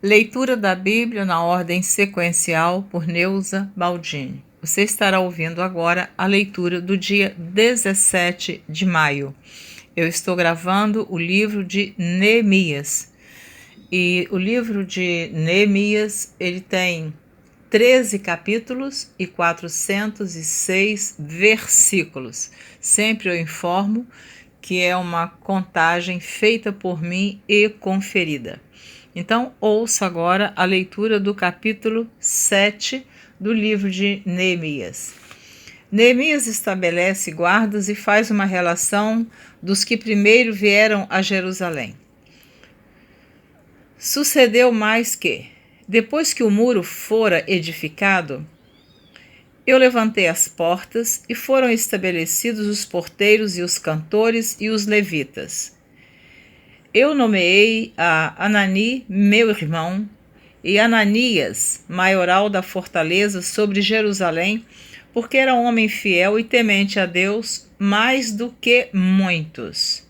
Leitura da Bíblia na ordem sequencial por Neuza Baldini. Você estará ouvindo agora a leitura do dia 17 de maio. Eu estou gravando o livro de Neemias. E o livro de Neemias, ele tem 13 capítulos e 406 versículos. Sempre eu informo que é uma contagem feita por mim e conferida. Então, ouça agora a leitura do capítulo 7 do livro de Neemias. Neemias estabelece guardas e faz uma relação dos que primeiro vieram a Jerusalém. Sucedeu mais que, depois que o muro fora edificado, eu levantei as portas e foram estabelecidos os porteiros e os cantores e os levitas. Eu nomeei a Anani, meu irmão, e Ananias, maioral da fortaleza sobre Jerusalém, porque era um homem fiel e temente a Deus mais do que muitos.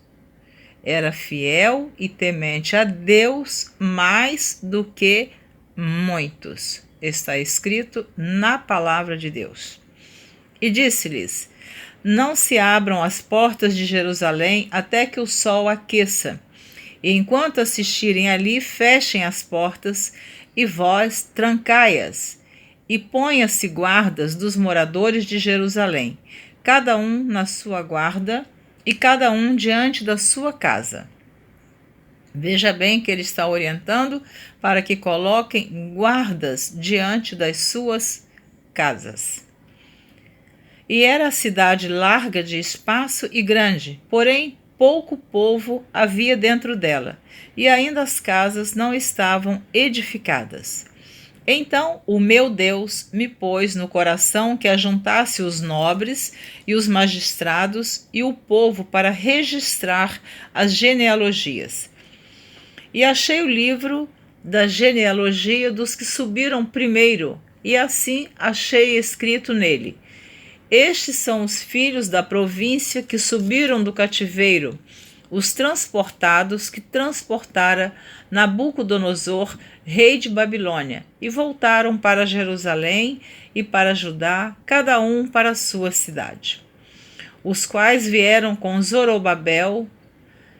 Era fiel e temente a Deus mais do que muitos. Está escrito na palavra de Deus. E disse-lhes: não se abram as portas de Jerusalém até que o sol aqueça. E enquanto assistirem ali, fechem as portas, e vós trancai-as, e ponha-se guardas dos moradores de Jerusalém, cada um na sua guarda, e cada um diante da sua casa. Veja bem que ele está orientando para que coloquem guardas diante das suas casas. E era a cidade larga de espaço e grande, porém pouco povo havia dentro dela, e ainda as casas não estavam edificadas. Então o meu Deus me pôs no coração que ajuntasse os nobres e os magistrados e o povo para registrar as genealogias. E achei o livro da genealogia dos que subiram primeiro, e assim achei escrito nele: estes são os filhos da província que subiram do cativeiro, os transportados que transportara Nabucodonosor, rei de Babilônia, e voltaram para Jerusalém e para Judá, cada um para a sua cidade. Os quais vieram com Zorobabel,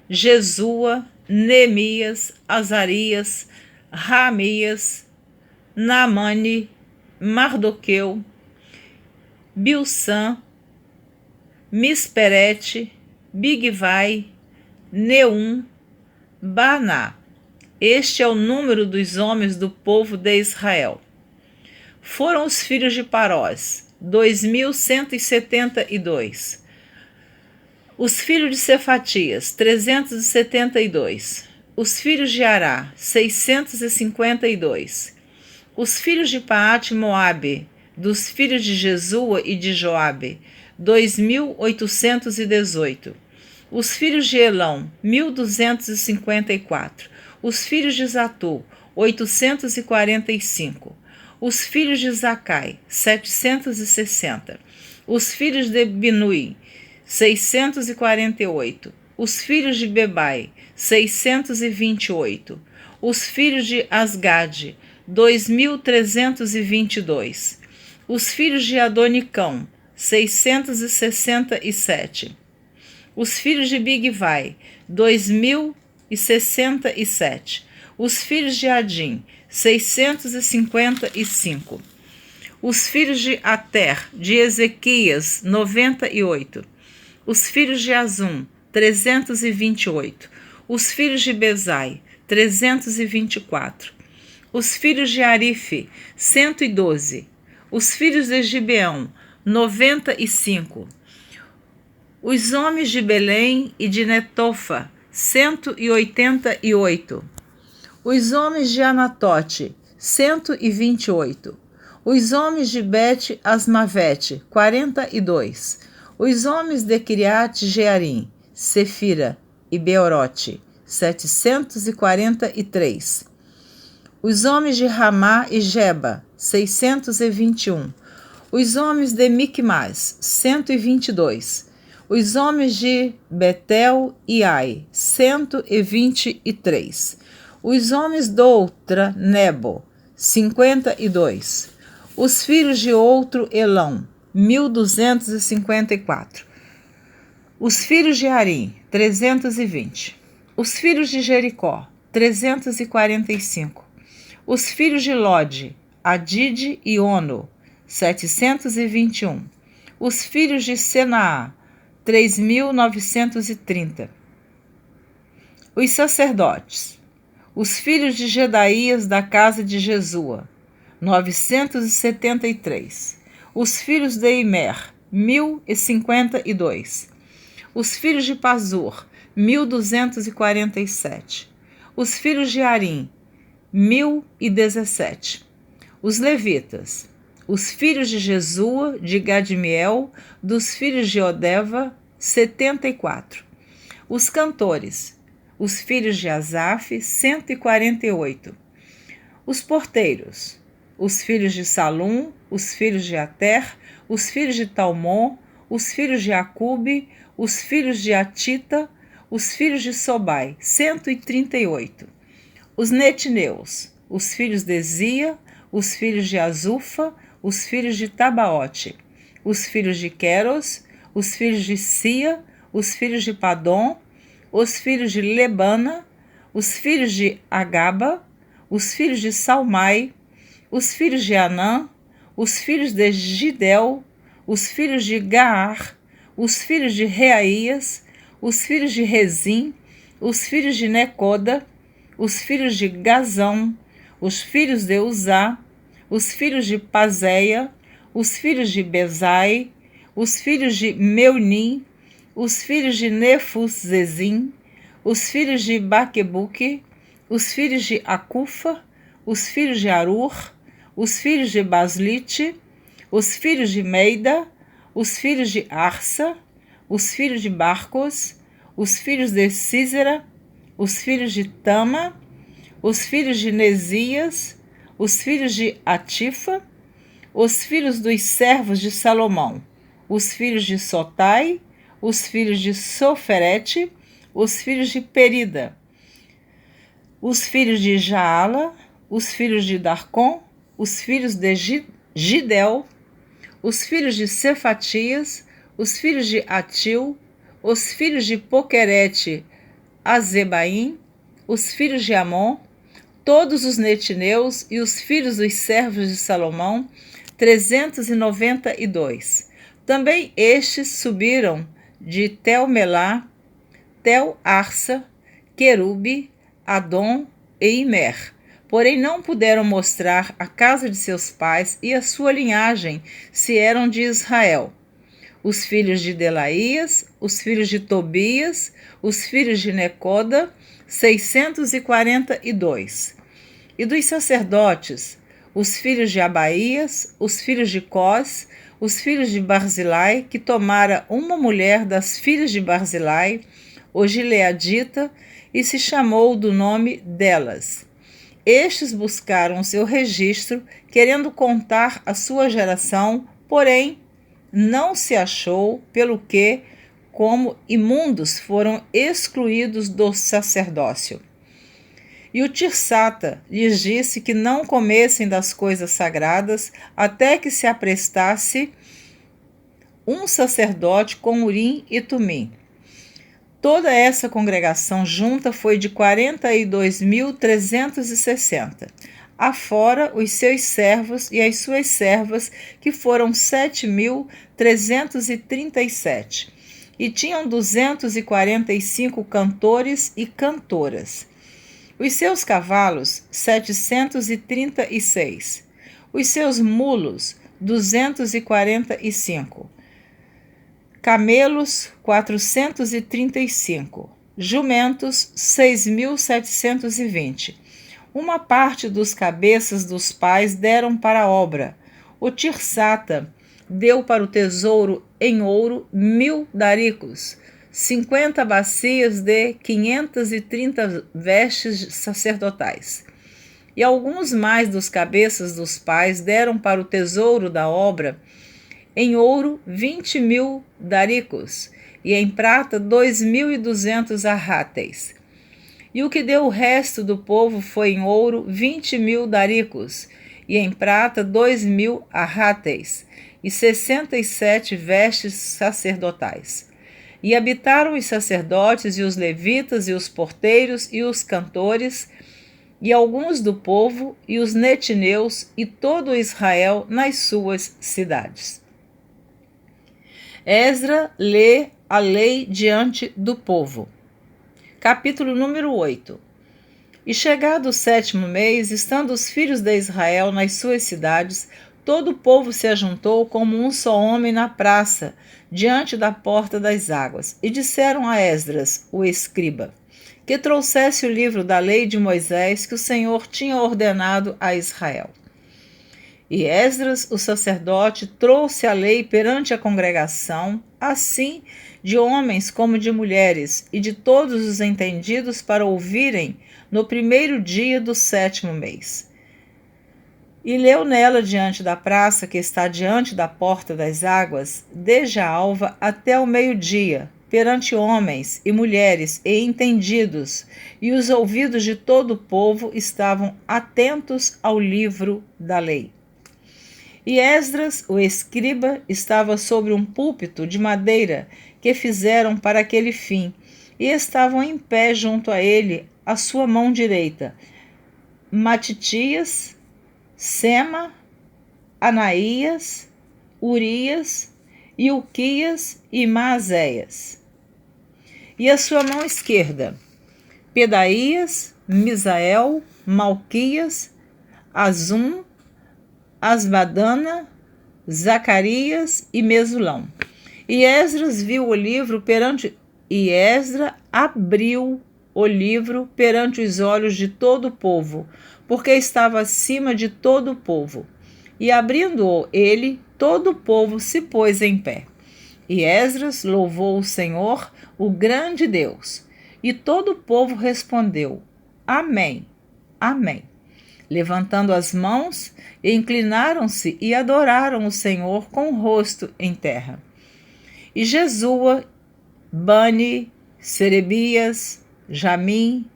Jesua, Neemias, Azarias, Raamias, Naamani, Mardoqueu, Bilsã, Misperete, Bigvai, Neum, Baná. Este é o número dos homens do povo de Israel. Foram os filhos de Parós, 2.172. Os filhos de Cefatias, 372. Os filhos de Ará, 652. Os filhos de Paate-Moabe, dos filhos de Jesua e de Joabe, 2.818. Os filhos de Elão, 1.254. Os filhos de Zatu, 845. Os filhos de Zacai, 760. Os filhos de Binui, 648. Os filhos de Bebai, 628. Os filhos de Asgade, 2.322. Os filhos de Adonicão, 667. Os filhos de Bigvai, 2.067. Os filhos de Adim, 655. Os filhos de Ater, de Ezequias, 98. Os filhos de Azum, 328. Os filhos de Bezai, 324. Os filhos de Arife, 112. Os filhos de Gibeão, 95. Os homens de Belém e de Netofa, 188. Os homens de Anatote, 128. Os homens de Bet-Asmavete, 42. Os homens de Kiriat-Jearim, Sefira e Beorote, 743. Os homens de Ramá e Geba, 621. Os homens de Micmas, 122. Os homens de Betel e Ai, 123. Os homens de outra Nebo, 52. Os filhos de outro Elão, 1254. Os filhos de Arim, 320. Os filhos de Jericó, 345. Os filhos de Lode, Adide e Ono, 721. Os filhos de Senaá, 3.930. Os sacerdotes. Os filhos de Gedaías da casa de Jesua, 973. Os filhos de Imer, 1052. Os filhos de Pazur, 1247. Os filhos de Arim, 1017. Os levitas. Os filhos de Jesua, de Gadmiel, dos filhos de Odeva, 74. Os cantores. Os filhos de Asaf, 148. Os porteiros. Os filhos de Salum, os filhos de Ater, os filhos de Talmon, os filhos de Acube, os filhos de Atita, os filhos de Sobai, 138. Os netineus, os filhos de Zia, os filhos de Azufa, os filhos de Tabaote, os filhos de Queros, os filhos de Sia, os filhos de Padom, os filhos de Lebana, os filhos de Agaba, os filhos de Salmai, os filhos de Anã, os filhos de Gidel, os filhos de Gaar, os filhos de Reaías, os filhos de Rezim, os filhos de Necoda, os filhos de Gazão, os filhos de Uzá, os filhos de Pazéia, os filhos de Bezai, os filhos de Meunim, os filhos de Nefus-Zezim, os filhos de Baquebuque, os filhos de Acufa, os filhos de Arur, os filhos de Baslite, os filhos de Meida, os filhos de Arsa, os filhos de Barcos, os filhos de Císera, os filhos de Tama, os filhos de Nesias, os filhos de Atifa, os filhos dos servos de Salomão, os filhos de Sotai, os filhos de Soferete, os filhos de Perida, os filhos de Jaala, os filhos de Darcon, os filhos de Gidel, os filhos de Cefatias, os filhos de Atil, os filhos de Poquerete Azebaim, os filhos de Amon, todos os netineus e os filhos dos servos de Salomão, 392. Também estes subiram de Tel-Melá, Tel-Arsa, Querube, Adom e Imer. Porém não puderam mostrar a casa de seus pais e a sua linhagem, se eram de Israel. Os filhos de Delaías, os filhos de Tobias, os filhos de Necoda, 642. E dos sacerdotes, os filhos de Abaías, os filhos de Cós, os filhos de Barzilai, que tomara uma mulher das filhas de Barzilai, o Gileadita, e se chamou do nome delas. Estes buscaram seu registro, querendo contar a sua geração, porém não se achou, pelo que, como imundos, foram excluídos do sacerdócio. E o Tirsata lhes disse que não comessem das coisas sagradas até que se aprestasse um sacerdote com Urim e Tumim. Toda essa congregação junta foi de 42.360, afora os seus servos e as suas servas, que foram 7.337, e tinham 245 cantores e cantoras. Os seus cavalos, 736. Os seus mulos, 245. Camelos, 435. Jumentos, 6.720. Uma parte dos cabeças dos pais deram para a obra. O Tirsata deu para o tesouro em ouro 1.000 daricos, 50 bacias de 530 vestes sacerdotais. E alguns mais dos cabeças dos pais deram para o tesouro da obra em ouro 20.000 daricos, e em prata 2.200 arráteis. E o que deu o resto do povo foi em ouro 20.000 daricos, e em prata 2.000 arráteis, e 67 vestes sacerdotais. E habitaram os sacerdotes e os levitas e os porteiros e os cantores e alguns do povo e os netineus e todo Israel nas suas cidades. Esdra lê a lei diante do povo. Capítulo número 8. E chegado o 7º mês, estando os filhos de Israel nas suas cidades, todo o povo se ajuntou como um só homem na praça, diante da porta das águas, e disseram a Esdras, o escriba, que trouxesse o livro da lei de Moisés que o Senhor tinha ordenado a Israel. E Esdras, o sacerdote, trouxe a lei perante a congregação, assim de homens como de mulheres, e de todos os entendidos para ouvirem no primeiro dia do 7º mês. E leu nela diante da praça que está diante da porta das águas, desde a alva até o meio-dia, perante homens e mulheres e entendidos, e os ouvidos de todo o povo estavam atentos ao livro da lei. E Esdras, o escriba, estava sobre um púlpito de madeira que fizeram para aquele fim, e estavam em pé junto a ele, à sua mão direita, Matitias, Sema, Anaías, Urias, Ilquias e Maazéias. E a sua mão esquerda, Pedaías, Misael, Malquias, Azum, Asbadana, Zacarias e Mesulão. E Esdras viu o livro perante e Esdra abriu o livro perante os olhos de todo o povo, porque estava acima de todo o povo. E abrindo-o ele, todo o povo se pôs em pé. E Esdras louvou o Senhor, o grande Deus. E todo o povo respondeu: Amém, Amém. Levantando as mãos, inclinaram-se e adoraram o Senhor com o rosto em terra. E Jesua, Bani, Serebias, Jamim,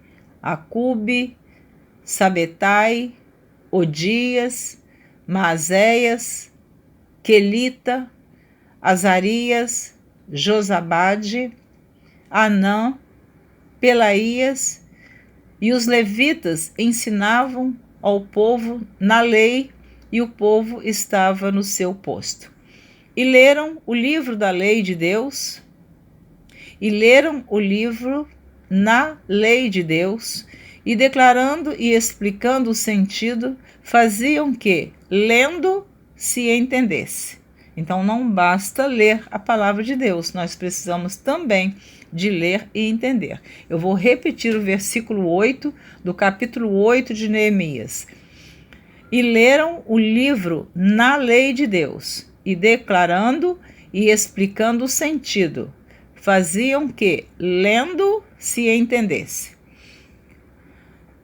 Acube, Sabetai, Odias, Maazéias, Quelita, Azarias, Josabade, Anã, Pelaías, e os levitas ensinavam ao povo na lei, e o povo estava no seu posto. E leram o livro da lei de Deus, e leram o livro na lei de Deus, e declarando e explicando o sentido, faziam que, lendo, se entendesse. Então não basta ler a palavra de Deus, nós precisamos também de ler e entender. Eu vou repetir o versículo 8 do capítulo 8 de Neemias. E leram o livro na lei de Deus, e declarando e explicando o sentido, faziam que, lendo, se entendesse.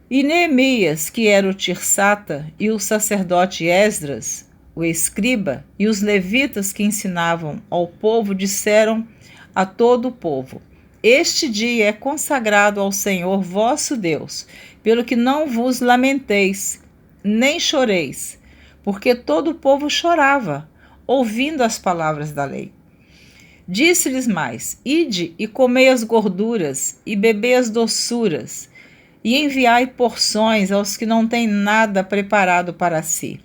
E Neemias, que era o Tirsata, e o sacerdote Esdras, o escriba, e os levitas que ensinavam ao povo, disseram a todo o povo: Este dia é consagrado ao Senhor vosso Deus, pelo que não vos lamenteis, nem choreis, porque todo o povo chorava, ouvindo as palavras da lei. Disse-lhes mais: Ide e comei as gorduras, e bebei as doçuras, e enviai porções aos que não têm nada preparado para si,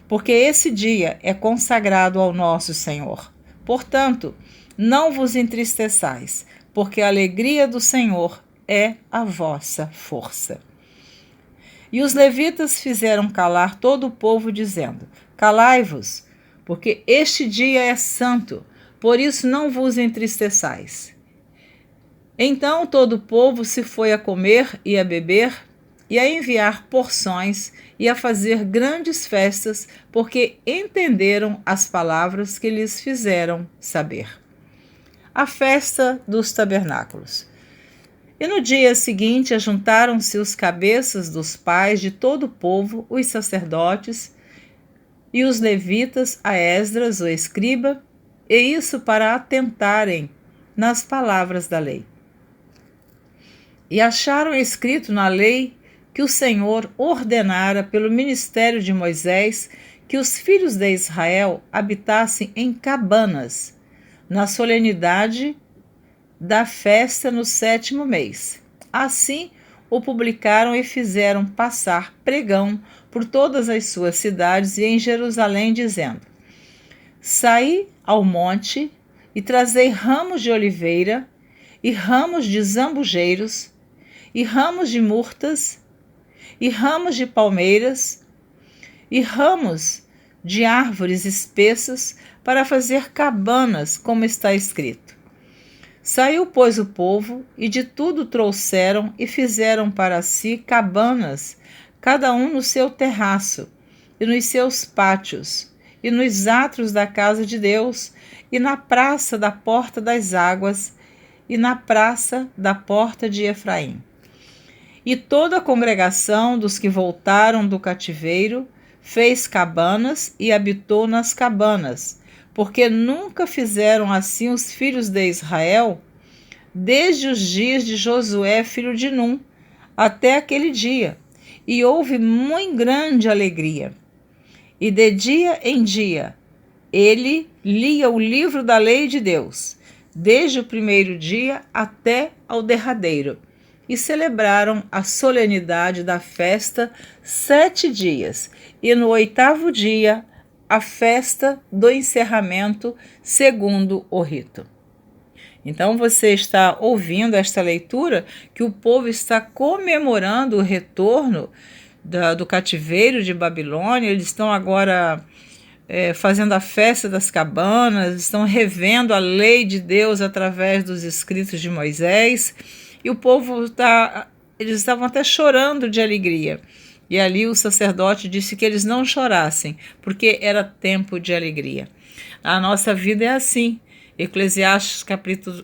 porque esse dia é consagrado ao nosso Senhor. Portanto, não vos entristeçais, porque a alegria do Senhor é a vossa força. E os levitas fizeram calar todo o povo, dizendo: Calai-vos, porque este dia é santo, por isso não vos entristeçais. Então todo o povo se foi a comer e a beber, e a enviar porções, e a fazer grandes festas, porque entenderam as palavras que lhes fizeram saber. A festa dos tabernáculos. E no dia seguinte ajuntaram-se os cabeças dos pais de todo o povo, os sacerdotes e os levitas, a Esdras, o escriba, e isso para atentarem nas palavras da lei. E acharam escrito na lei que o Senhor ordenara pelo ministério de Moisés que os filhos de Israel habitassem em cabanas, na solenidade da festa no 7º mês. Assim, o publicaram e fizeram passar pregão por todas as suas cidades e em Jerusalém, dizendo: Saí ao monte e trazei ramos de oliveira, e ramos de zambujeiros, e ramos de murtas, e ramos de palmeiras, e ramos de árvores espessas, para fazer cabanas, como está escrito. Saiu, pois, o povo, e de tudo trouxeram, e fizeram para si cabanas, cada um no seu terraço, e nos seus pátios, e nos átrios da casa de Deus, e na praça da porta das águas, e na praça da porta de Efraim. E toda a congregação dos que voltaram do cativeiro fez cabanas e habitou nas cabanas, porque nunca fizeram assim os filhos de Israel, desde os dias de Josué, filho de Num, até aquele dia, e houve muito grande alegria. E de dia em dia ele lia o livro da lei de Deus, desde o primeiro dia até ao derradeiro, e celebraram a solenidade da festa 7 dias, e no 8º dia a festa do encerramento, segundo o rito. Então você está ouvindo esta leitura que o povo está comemorando o retorno do cativeiro de Babilônia. Eles estão agora fazendo a festa das cabanas, estão revendo a lei de Deus através dos escritos de Moisés, e o povo eles estavam até chorando de alegria. E ali o sacerdote disse que eles não chorassem, porque era tempo de alegria. A nossa vida é assim. Eclesiastes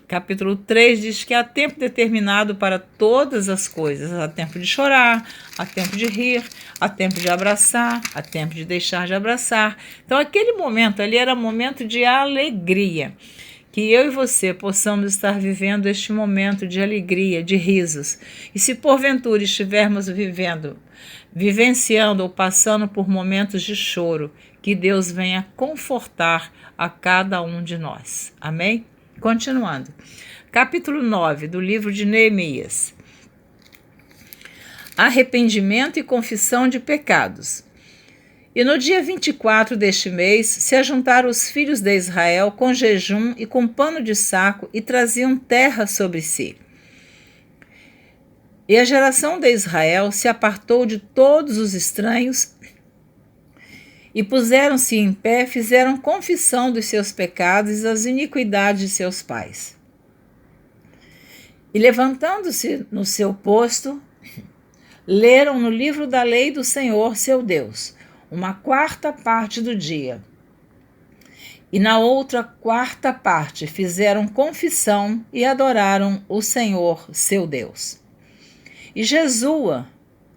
capítulo 3 diz que há tempo determinado para todas as coisas. Há tempo de chorar, há tempo de rir, há tempo de abraçar, há tempo de deixar de abraçar. Então aquele momento ali era momento de alegria. Que eu e você possamos estar vivendo este momento de alegria, de risos. E se porventura estivermos vivenciando ou passando por momentos de choro, que Deus venha confortar a cada um de nós. Amém? Continuando. Capítulo 9 do livro de Neemias. Arrependimento e confissão de pecados. E no dia 24 deste mês se ajuntaram os filhos de Israel com jejum e com pano de saco e traziam terra sobre si. E a geração de Israel se apartou de todos os estranhos e puseram-se em pé, fizeram confissão dos seus pecados e das iniquidades de seus pais. E levantando-se no seu posto, leram no livro da lei do Senhor, seu Deus, 1/4 parte do dia. E na outra 4ª parte fizeram confissão e adoraram o Senhor, seu Deus. E Jesua,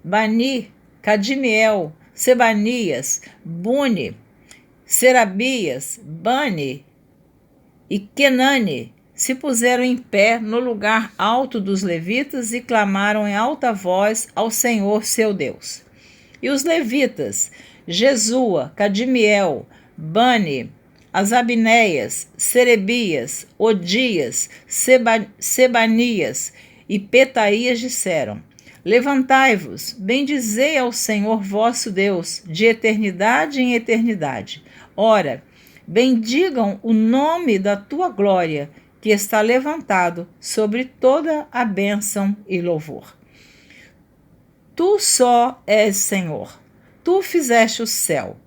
Bani, Cadmiel, Sebanias, Buni, Serabias, Bani e Kenani se puseram em pé no lugar alto dos levitas e clamaram em alta voz ao Senhor, seu Deus. E os levitas, Jesua, Cadmiel, Bani, Asabneias, Serebias, Odias, Sebanias e Petaías disseram: Levantai-vos, bendizei ao Senhor vosso Deus, de eternidade em eternidade. Ora, bendigam o nome da tua glória, que está levantado sobre toda a bênção e louvor. Tu só és Senhor. Tu fizeste o céu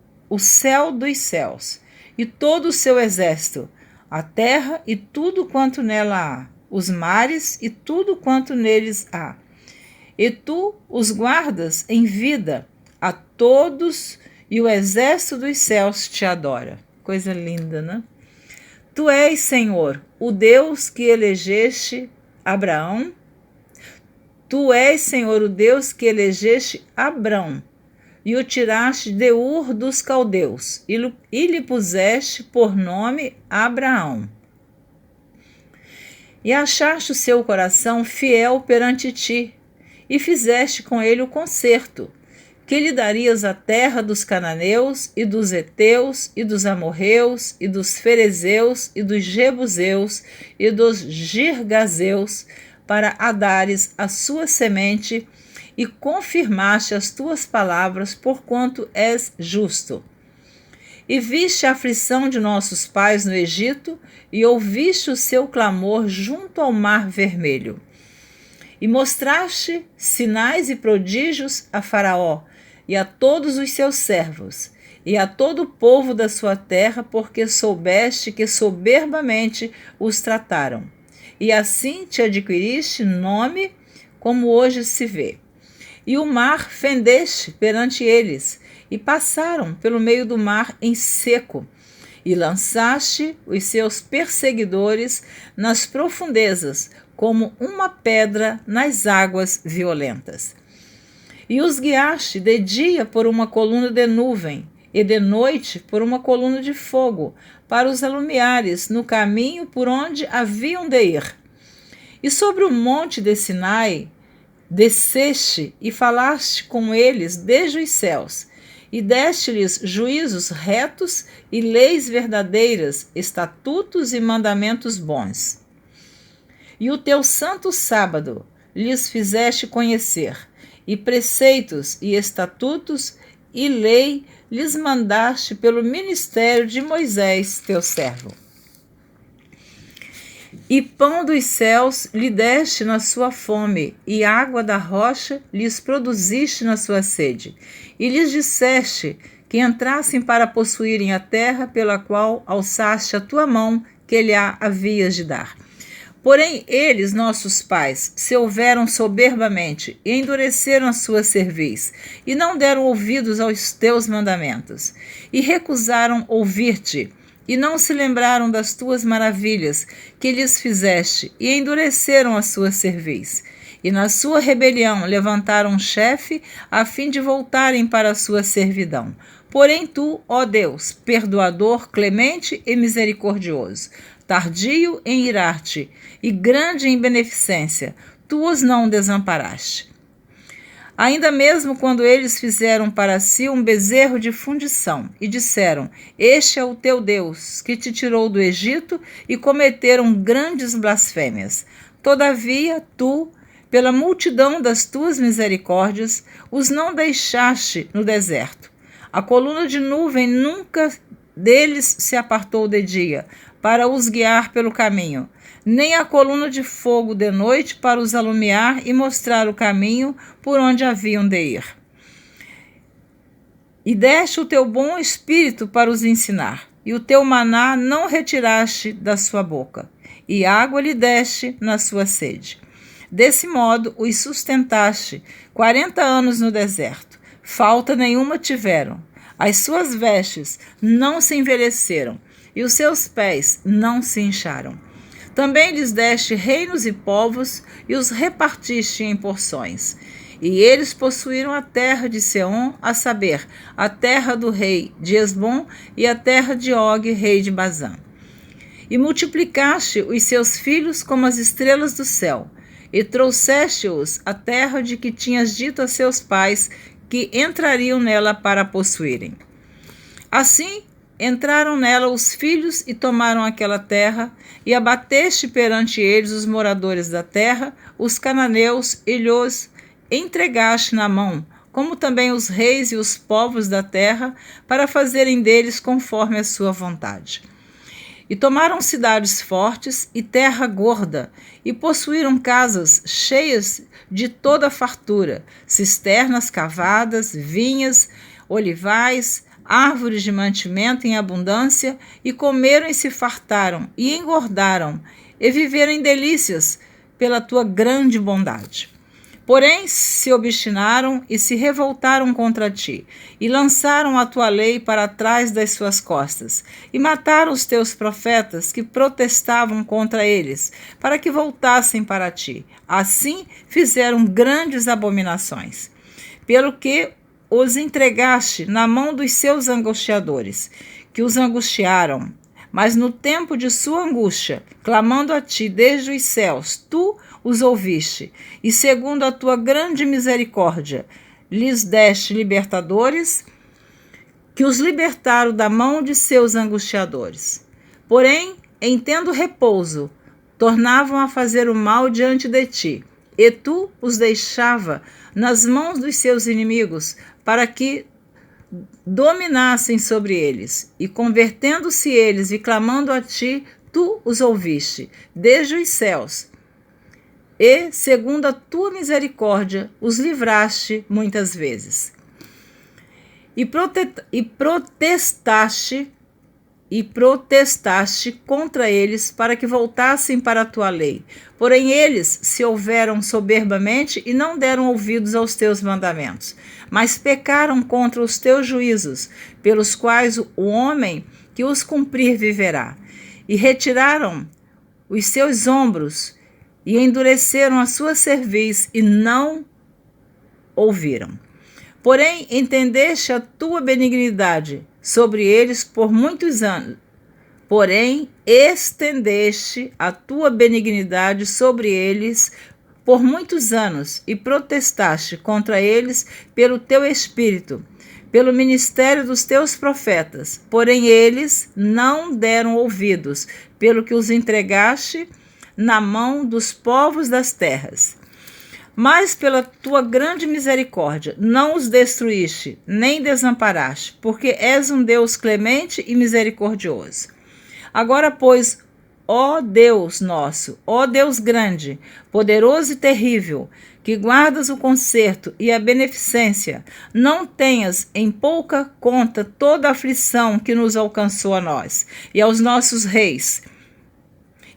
dos céus, e todo o seu exército, a terra e tudo quanto nela há, os mares e tudo quanto neles há. E tu os guardas em vida a todos, e o exército dos céus te adora. Coisa linda, né? Tu és, Senhor, o Deus que elegeste Abraão. Tu és, Senhor, o Deus que elegeste Abrão, e o tiraste de Ur dos caldeus, e lhe puseste por nome Abraão. E achaste o seu coração fiel perante ti, e fizeste com ele o concerto, que lhe darias a terra dos cananeus, e dos heteus, e dos amorreus, e dos ferezeus, e dos jebuseus, e dos girgazeus, para a dares a sua semente, e confirmaste as tuas palavras, porquanto és justo. E viste a aflição de nossos pais no Egito, e ouviste o seu clamor junto ao mar vermelho. E mostraste sinais e prodígios a Faraó, e a todos os seus servos, e a todo o povo da sua terra, porque soubeste que soberbamente os trataram. E assim te adquiriste nome, como hoje se vê. E o mar fendeste perante eles, e passaram pelo meio do mar em seco, e lançaste os seus perseguidores nas profundezas, como uma pedra nas águas violentas. E os guiaste de dia por uma coluna de nuvem, e de noite por uma coluna de fogo, para os alumiares no caminho por onde haviam de ir. E sobre o monte de Sinai desceste e falaste com eles desde os céus, e deste-lhes juízos retos e leis verdadeiras, estatutos e mandamentos bons. E o teu santo sábado lhes fizeste conhecer, e preceitos e estatutos e lei lhes mandaste pelo ministério de Moisés, teu servo. E pão dos céus lhe deste na sua fome, e água da rocha lhes produziste na sua sede. E lhes disseste que entrassem para possuírem a terra pela qual alçaste a tua mão, que lhe havias de dar. Porém, eles, nossos pais, se houveram soberbamente e endureceram a sua cerviz, e não deram ouvidos aos teus mandamentos, e recusaram ouvir-te, e não se lembraram das tuas maravilhas que lhes fizeste, e endureceram a sua cerviz. E na sua rebelião levantaram um chefe, a fim de voltarem para a sua servidão. Porém tu, ó Deus, perdoador, clemente e misericordioso, tardio em irar-te e grande em beneficência, tu os não desamparaste. Ainda mesmo quando eles fizeram para si um bezerro de fundição e disseram: Este é o teu Deus, que te tirou do Egito, e cometeram grandes blasfêmias. Todavia tu, pela multidão das tuas misericórdias, os não deixaste no deserto. A coluna de nuvem nunca deles se apartou de dia, para os guiar pelo caminho, nem a coluna de fogo de noite para os alumiar e mostrar o caminho por onde haviam de ir. E deste o teu bom espírito para os ensinar, e o teu maná não retiraste da sua boca, e água lhe deste na sua sede. Desse modo os sustentaste 40 anos no deserto, falta nenhuma tiveram. As suas vestes não se envelheceram, e os seus pés não se incharam. Também lhes deste reinos e povos, e os repartiste em porções. E eles possuíram a terra de Seom, a saber, a terra do rei de Esbom e a terra de Og, rei de Bazã. E multiplicaste os seus filhos como as estrelas do céu, e trouxeste-os à terra de que tinhas dito a seus pais que entrariam nela para possuírem. Assim, entraram nela os filhos e tomaram aquela terra, e abateste perante eles os moradores da terra, os cananeus, e lhos entregaste na mão, como também os reis e os povos da terra, para fazerem deles conforme a sua vontade. E tomaram cidades fortes e terra gorda, e possuíram casas cheias de toda fartura, cisternas cavadas, vinhas, olivais, árvores de mantimento em abundância, e comeram e se fartaram, e engordaram, e viveram em delícias pela tua grande bondade. Porém se obstinaram e se revoltaram contra ti, e lançaram a tua lei para trás das suas costas, e mataram os teus profetas que protestavam contra eles, para que voltassem para ti. Assim fizeram grandes abominações, pelo que os entregaste na mão dos seus angustiadores, que os angustiaram. Mas no tempo de sua angústia, clamando a ti desde os céus, tu os ouviste, e segundo a tua grande misericórdia, lhes deste libertadores, que os libertaram da mão de seus angustiadores. Porém, em tendo repouso, tornavam a fazer o mal diante de ti, e tu os deixava nas mãos dos seus inimigos, para que dominassem sobre eles. E convertendo-se eles e clamando a ti, tu os ouviste, desde os céus. E, segundo a tua misericórdia, os livraste muitas vezes. E protestaste contra eles para que voltassem para a tua lei. Porém, eles se houveram soberbamente e não deram ouvidos aos teus mandamentos, mas pecaram contra os teus juízos, pelos quais o homem que os cumprir viverá. E retiraram os seus ombros e endureceram a sua cerviz e não ouviram. Porém, entendeste a tua benignidade sobre eles por muitos anos. Porém, estendeste a tua benignidade sobre eles por muitos anos e protestaste contra eles pelo teu espírito, pelo ministério dos teus profetas. Porém, eles não deram ouvidos, pelo que os entregaste na mão dos povos das terras. Mas pela tua grande misericórdia não os destruíste, nem desamparaste, porque és um Deus clemente e misericordioso. Agora, pois, ó Deus nosso, ó Deus grande, poderoso e terrível, que guardas o conserto e a beneficência, não tenhas em pouca conta toda a aflição que nos alcançou a nós, e aos nossos reis,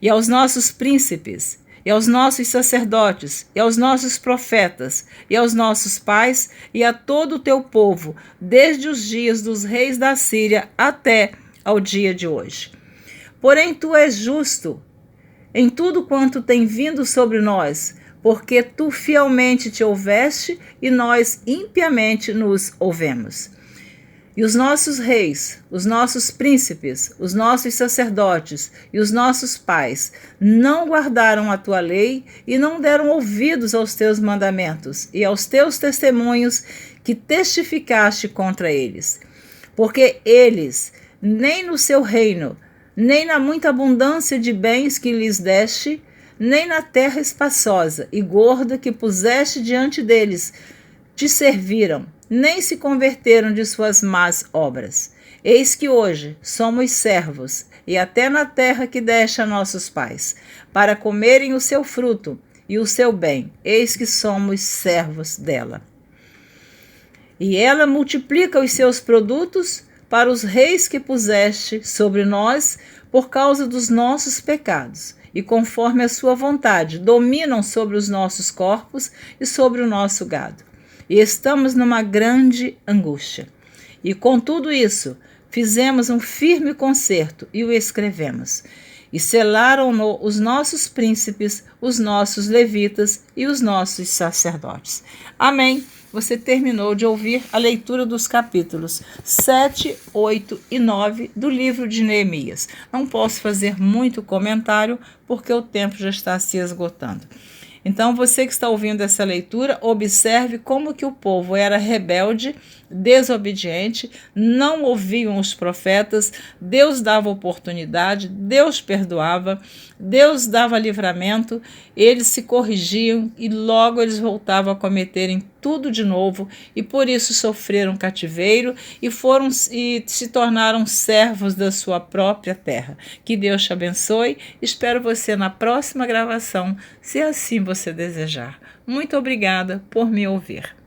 e aos nossos príncipes, e aos nossos sacerdotes, e aos nossos profetas, e aos nossos pais, e a todo o teu povo, desde os dias dos reis da Síria até ao dia de hoje. Porém, tu és justo em tudo quanto tem vindo sobre nós, porque tu fielmente te houveste e nós impiamente nos houvemos. E os nossos reis, os nossos príncipes, os nossos sacerdotes e os nossos pais não guardaram a tua lei e não deram ouvidos aos teus mandamentos e aos teus testemunhos que testificaste contra eles. Porque eles, nem no seu reino, nem na muita abundância de bens que lhes deste, nem na terra espaçosa e gorda que puseste diante deles, te serviram, nem se converteram de suas más obras. Eis que hoje somos servos, e até na terra que deste a nossos pais, para comerem o seu fruto e o seu bem, eis que somos servos dela. E ela multiplica os seus produtos para os reis que puseste sobre nós por causa dos nossos pecados, e conforme a sua vontade, dominam sobre os nossos corpos e sobre o nosso gado. E estamos numa grande angústia. E com tudo isso, fizemos um firme concerto e o escrevemos. E selaram-no os nossos príncipes, os nossos levitas e os nossos sacerdotes. Amém. Você terminou de ouvir a leitura dos capítulos 7, 8 e 9 do livro de Neemias. Não posso fazer muito comentário porque o tempo já está se esgotando. Então, você que está ouvindo essa leitura, observe como que o povo era rebelde, desobediente, não ouviam os profetas, Deus dava oportunidade, Deus perdoava, Deus dava livramento, eles se corrigiam e logo eles voltavam a cometerem tudo de novo e por isso sofreram cativeiro e se tornaram servos da sua própria terra. Que Deus te abençoe. Espero você na próxima gravação, se assim você desejar. Muito obrigada por me ouvir.